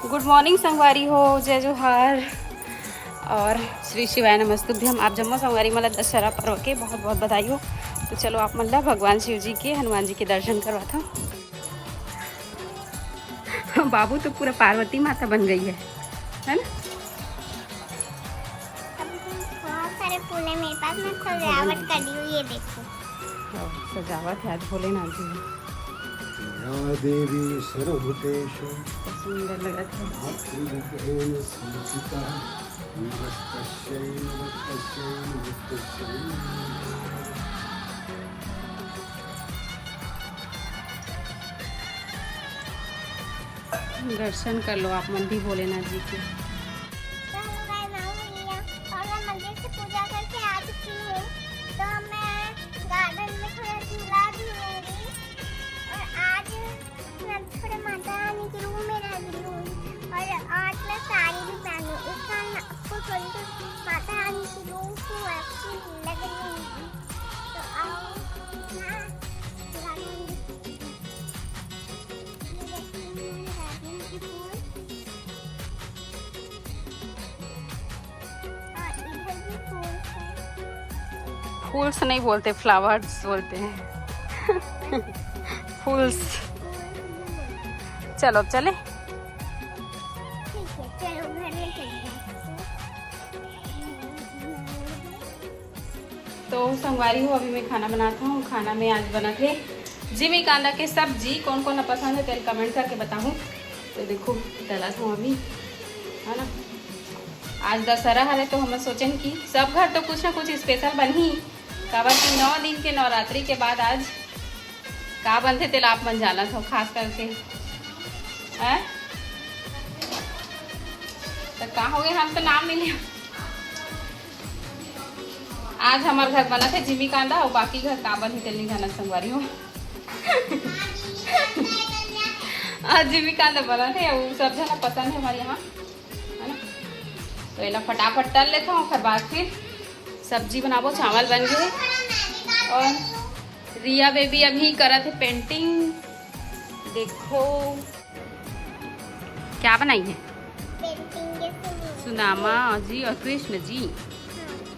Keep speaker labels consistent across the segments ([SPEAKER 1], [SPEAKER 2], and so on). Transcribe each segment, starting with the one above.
[SPEAKER 1] Good morning संगवारी हो, जय जोहार और श्री शिवाय नमस्तुभ्यम। आप जम्मू संगवारी मला दशहरा पर्व के बहुत बहुत बधाई हो। तो चलो आप मतलब भगवान शिव जी के, हनुमान जी के दर्शन करवाता हूँ। बाबू तो पूरा पार्वती माता बन गई है ना।
[SPEAKER 2] बहुत सारे फूल है मेरे पास, मैं सजावट कर रही हूँ। ये देखो
[SPEAKER 1] सजावट है आज भोलेनाथ जी में।
[SPEAKER 3] देवी सर्वभूतेषु
[SPEAKER 1] सुंदर लग रहा है। दर्शन कर लो आप मंदिर भोलेनाथ जी के।
[SPEAKER 2] और मैं मंदिर से पूजा करके आ चुकी हूँ, तो मैं गार्डन में थोड़ा झूला झूलूंगी। और आज मैं थोड़ा माता रानी के रूम में रह गई हूँ, और आज मैं साड़ी भी पहनूँ। इस साल आपको थोड़ी सी माता रानी की रूम को अच्छी लग रही होगी, तो आओ ना
[SPEAKER 1] फूल्स नहीं बोलते, फ्लावर्स बोलते हैं। फूल्स। चलो अब चले।
[SPEAKER 2] ठीक है, चलो घर में चलते हैं।
[SPEAKER 1] तो संगवारी हो, अभी मैं खाना बनाता हूँ। खाना में आज बना थे जिमी कांदा के सब्जी। कौन कौन पसंद है तेल कमेंट करके बताऊँ। तो देखो तला था अभी, है ना। आज दशहरा है तो हम सोचें कि सब घर तो कुछ ना कुछ स्पेशल बन ही काबर कि 9 दिन के नवरात्रि के बाद आज का बनते तेल आप मन जाना था खास करके है। तो कहाँ हो गए, हम तो नाम नहीं लिया। आज हमारे घर बना थे जिमी कांदा और बाकी घर का बन ही तेल नहीं जाना संगवारी हो। आज जिमी कांदा बना थे, वो सब जना पसंद है हमारे यहाँ, है ना। तो इला फटाफट तल लेता हूँ, फिर बाद फिर सब्जी बनाबो। चावल बन गए और रिया बेबी अभी करा थे पेंटिंग। देखो क्या बनाई है, सुदामा जी और कृष्ण जी।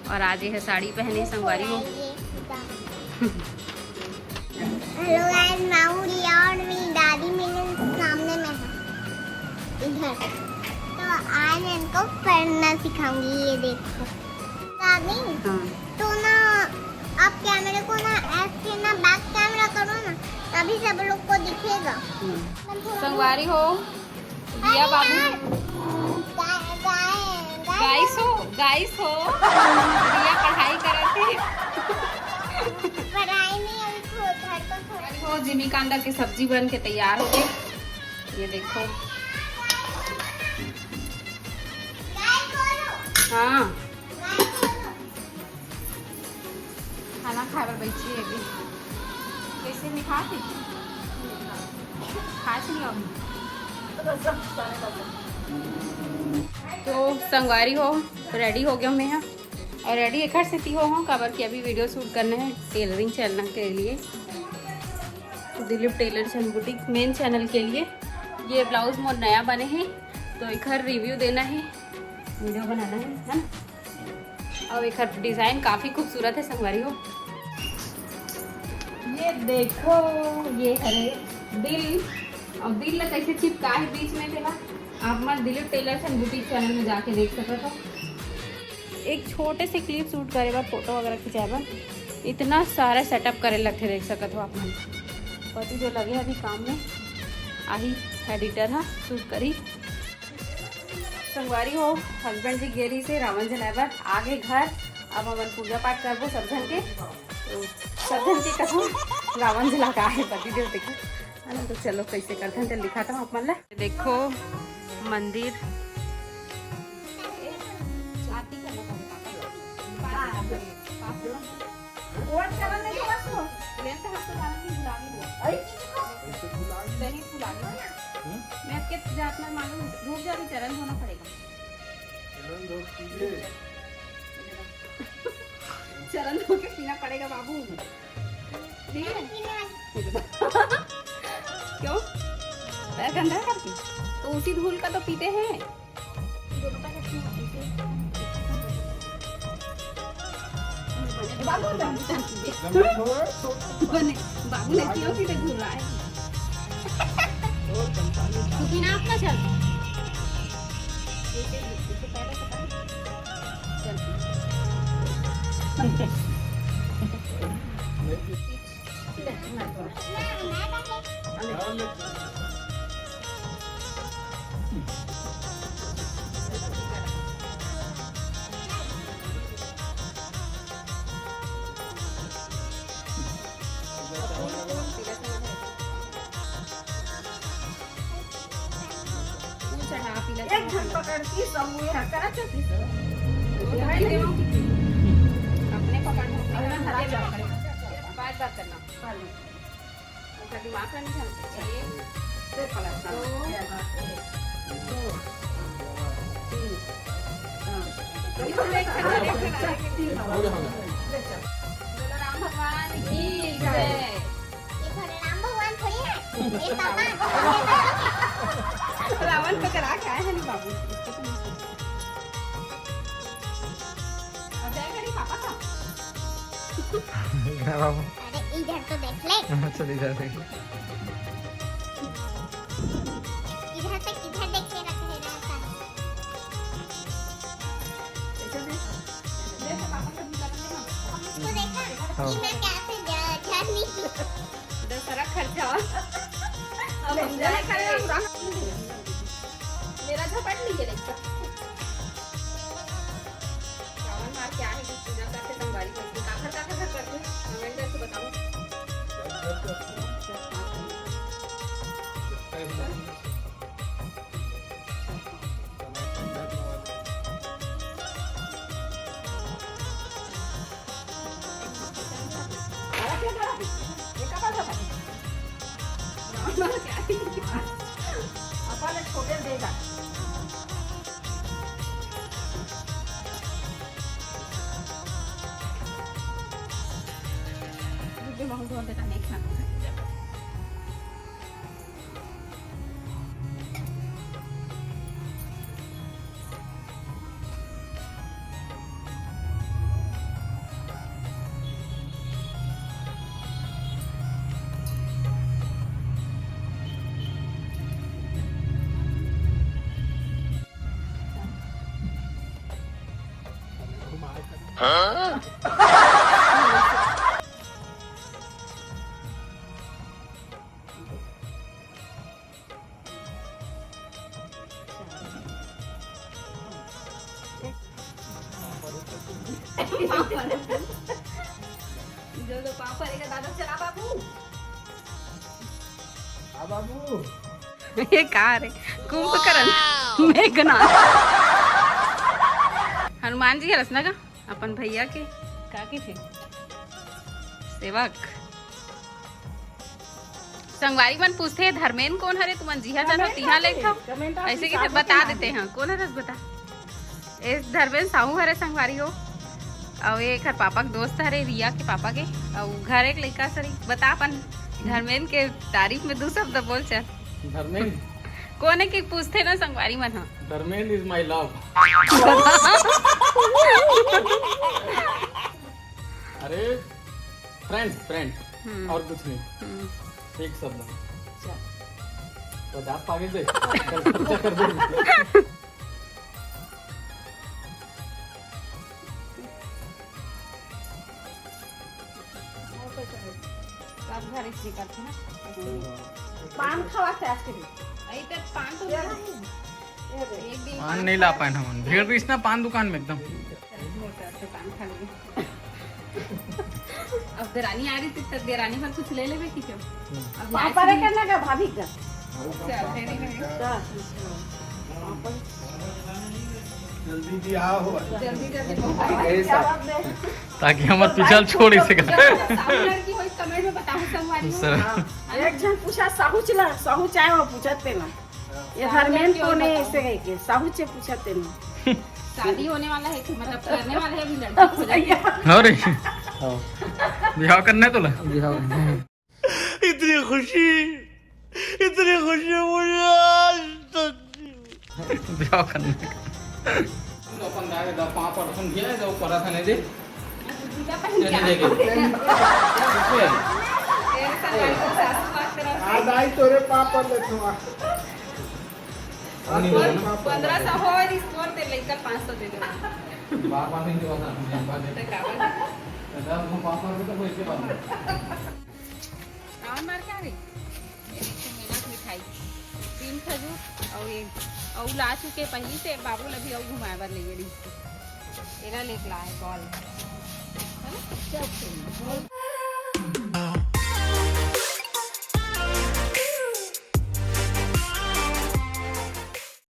[SPEAKER 1] और आज ये है साड़ी पहने संगवारी हो।
[SPEAKER 2] हेलो गाइस, मैं हूँ रिया और मेरी दादी मेरे सामने में है इधर। तो आज इनको पढ़ना सिखाऊंगी। ये देखो दादी, तो ना आप कैमरे को ना ऐसे ना बैक कैमरा करो ना, तभी सब लोग को दिखेगा।
[SPEAKER 1] संगवारी हो, रिया बाबू गाइस हो रिया पढ़ाई कर रहे थे।
[SPEAKER 2] पढ़ाई में अभी घर पर
[SPEAKER 1] हो जिमी कांदा की सब्जी बन के तैयार हो गई। ये देखो, हाँ खाना खाए पर बैठी है अभी। कैसे नहीं खाती, खास नहीं होगी। तो संगवारी हो रेडी हो गया मैं यहाँ, और रेडी एक से थी हो काबर की अभी वीडियो शूट करना है टेलरिंग चैनल के लिए, Dilip tailor boutique main channel के लिए। ये ब्लाउज मोर नया बने हैं, तो एक रिव्यू देना है, वीडियो बनाना है ना। और एक डिज़ाइन काफ़ी खूबसूरत है संगवारी हो। ये देखो, ये है दिल, और दिल ला कैसे चिपका है बीच में देना। आप मत दिलीप टेलर बुटीक चैनल में जाके देख सकते हो। एक छोटे से क्लिप शूट करे बार, फोटो वगैरह खिंचाए बार इतना सारा सेटअप करे लगते देख सकते हो आप मन। पति जो लगे अभी काम में, आही एडिटर हाँ शूट करी। संगवारी हो हस्बैंड जी गेरी से रावण जलाए आगे घर। अब हम पूजा पाठ करबो सब जन के, तो सब जन के कसम रावण जला का है पति देव देखो, है ना। तो चलो कैसे करते हैं दिखाता हूँ आप मन ला। देखो मंदिर मालूम रुक जा, चरण धोना पड़ेगा। चरण धो के पीना पड़ेगा बाबू, ठीक है। क्यों पैर गंदा करती तो उसी धूल का तो पीते हैं। बाबू ने क्यों पीते धूल रहा है? तू पीना अपना चल।
[SPEAKER 4] एक घंटा पकड़ती सब करा चलती
[SPEAKER 1] अपने पकड़ बात करना दिमाग का नहीं चलता। राम भगवान की जय।
[SPEAKER 2] राम भगवान थोड़ी है, ये पापा।
[SPEAKER 1] रावण को चला के आए हैं नहीं बाबू। अब जाएगा नहीं पापा का।
[SPEAKER 3] बाबू
[SPEAKER 2] अरे इधर तो देख ले,
[SPEAKER 3] चल इधर से
[SPEAKER 2] इधर से किधर देख के रख ले रहा था।
[SPEAKER 1] देखो पापा का भी करते हैं।
[SPEAKER 2] हमको देखा कि मैं कैसे झरनी
[SPEAKER 1] दशहरा खर्चा। अब हम जाए करें मेरा झपट लीजिए देखो। चावल मार के आए कि पूजा करते संगवारी करते काखर करते कमेंट करके बताओ।
[SPEAKER 4] अपन छोटे देगा
[SPEAKER 1] बहुत बहुत देता नहीं खाना। जो जो पाँव पड़ेगा दादा चला बाबू।
[SPEAKER 3] बाबू
[SPEAKER 1] ये कार है कुंभकर्ण मेघनाथ हनुमान जी के रसना का अपन भैया के काकी थे सेवक। संगवारी मन पूछते हैं धर्मेन कौन हरे तुमन जिहा जानो तिहा लेखा ऐसे कि बता देते हैं कौन है बता। इस धर्मेन साहू हरे संगवारी हो और एक हर पापा के दोस्त हरे रिया के पापा के और घर एक लड़का सरी बता अपन धर्मेन के तारीफ में दो शब्द बोल चल।
[SPEAKER 5] धर्मेन
[SPEAKER 1] कौन है कि पूछते ना संगवारी मन हाँ।
[SPEAKER 5] धर्मेन इज माय लव। अरे फ्रेंड और कुछ नहीं एक शब्द तो दांत पागे दे खर्चा कर दे।
[SPEAKER 4] पान खवाते आज के
[SPEAKER 1] पान तो एक दिन
[SPEAKER 5] पान नहीं ला पाए हम भीड़ भी ना पान दुकान में एकदम।
[SPEAKER 1] पान खा लेंगे। अब देरानी आ रही थी तब देरानी पर कुछ ले लेवे की क्यों अब
[SPEAKER 4] पापा रे करना का भाभी का
[SPEAKER 3] जल्दी जी आओ
[SPEAKER 1] जल्दी
[SPEAKER 5] ताकि हमारे पीछे छोड़ ही सके।
[SPEAKER 1] लड़की कोई कमेंट में बताओ संगवारी हो।
[SPEAKER 4] एक जन पूछा साहू चला साहू चाहे वो पूछते ना ये धर्मेन को ने ऐसे के साहू से पूछते ना
[SPEAKER 1] शादी होने वाला है कि मतलब करने वाले हैं अभी लड़की हो जाएगी।
[SPEAKER 5] अरे बिहाव करना है तो
[SPEAKER 3] इतनी खुशी मुझे आज ब्याह करने
[SPEAKER 5] तो अपन दागे दा पांच परसेंट दिया है जो करा था नहीं दे
[SPEAKER 1] जूता पहन के
[SPEAKER 5] लेके
[SPEAKER 1] तेरे संग को सासू बात करा
[SPEAKER 3] आज आई तोरे पापा देखो
[SPEAKER 1] 1500 हो और स्कोर ते लेकर 500 दे दे
[SPEAKER 5] बाप पास नहीं हुआ था मैं बात
[SPEAKER 1] तो
[SPEAKER 5] दे
[SPEAKER 1] कावा
[SPEAKER 5] दादा हम पापा को तो कोई के बात
[SPEAKER 1] और मार का रे ये मेरा मिठाई 3 खजूर और ये और ला चुके पहली से बाबू ने भी और घुमाए बार ले गई एरा लेके लाए कॉल है ना